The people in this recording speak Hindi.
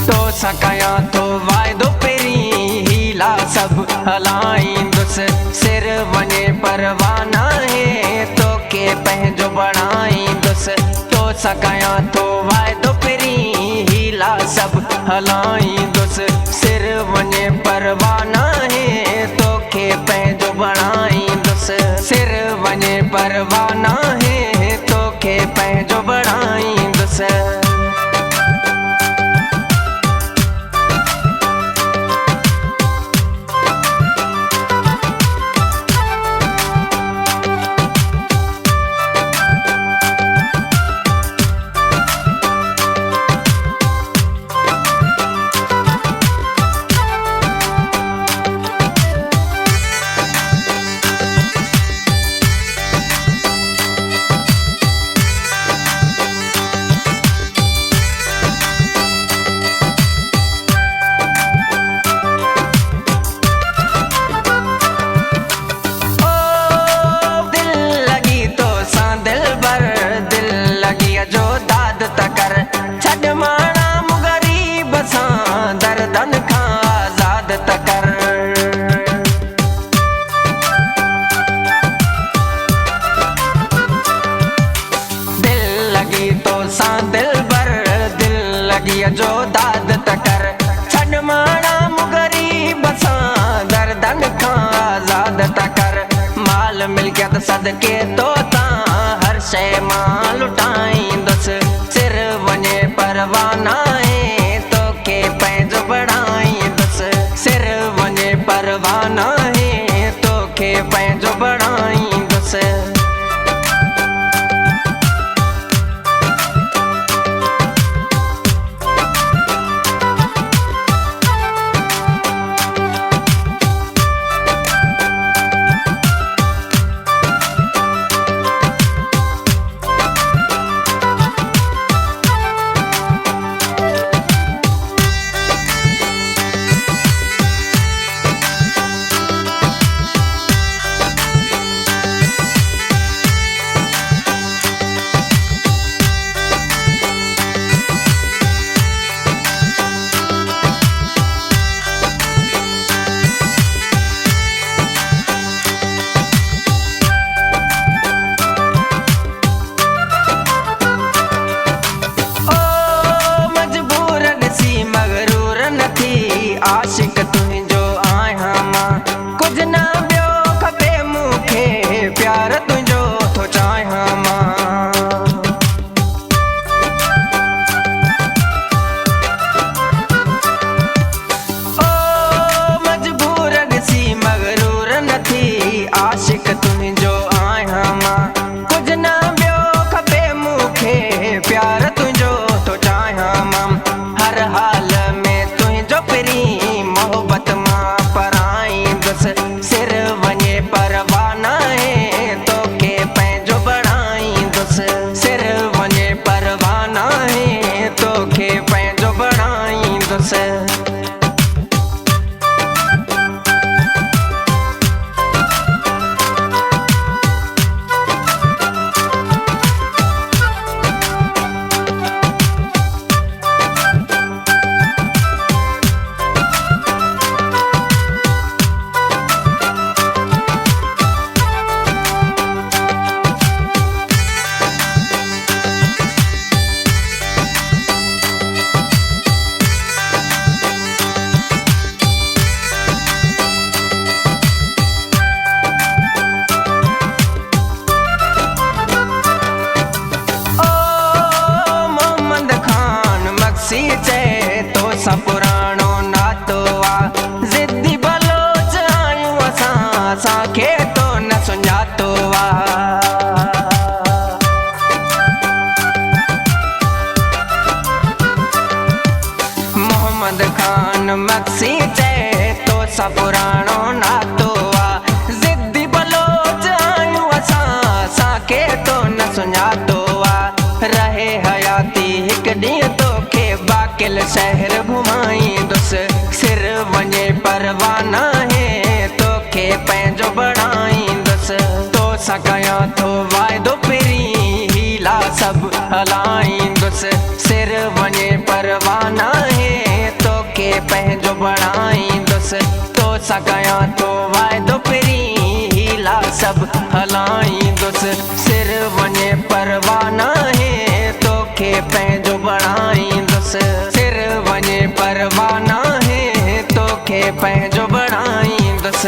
तो सकया तो वायदो पेरी हीला सब हलाईंदुस सिर वने परवाना है तो के पंहिंजो बणाईंदुस। तो सकया तो वायदो पेरी हीला सब हलाईंदुस सिर वने परवाना है तो के पंहिंजो बणाईंदुस। सिर वने परवाना है तो के पंहिंजो बणाईंदुस। जो दाद तकर छड़ माना मुगरीब सां दर्दन खां आजाद तकर। माल मिलकियत सदके तो तां हर शइ मां लुटाईंदुस। सिर वने परवाना है तो के पंहिंजो बणाईंदुस। सिर वने परवाना है तो के पंहिंजो बणाईंदुस। आशिक तुझो आहियां मां कुछ ना ॿियो खपे मूंखे प्यार तुझो थो चाहियां मां। ओ मजबूर ॾिसी मगरूर न थी आशिक तुझो आहियां मां कुछ ना ॿियो खपे मूंखे प्यार तुझो थो चाहियां मां। हर हाल में तुझो पेरी मोहब्बत मां पराईंदुस। सिर वने परवाना है तो के पंहिंजो बणाईंदुस। सिर वने परवाना है तो के पंहिंजो बणाईंदुस। तो सा पुराणो नातो आ ज़िद्दी बलोच आयूं असां असांखे तो न सुञातो आ। मोहम्मद खान मक्सी चए तो सा पुराणो नातो आ ज़िद्दी बलोच आयूं असां असांखे तो न सुञातो आ। रहे हयाती हिकु ॾींहुं तोखे बाकिल शहर घुमाईंदुस। सिर वने परवाना है तो के पंहिंजो बणाईंदुस। तो सां कयां थो वाइदो पेरी हीला सब हलाईंदुस। सिर वने परवाना है पंहिंजो बणाईंदुस। तो सकया तो वाइदो पिरी हीला सब हलाईंदुस। सिर वञे परवाह नाहे तोखे पंहिंजो बणाईंदुस। सिर वञे परवाह नाहे तोखे पंहिंजो बणाईंदुस।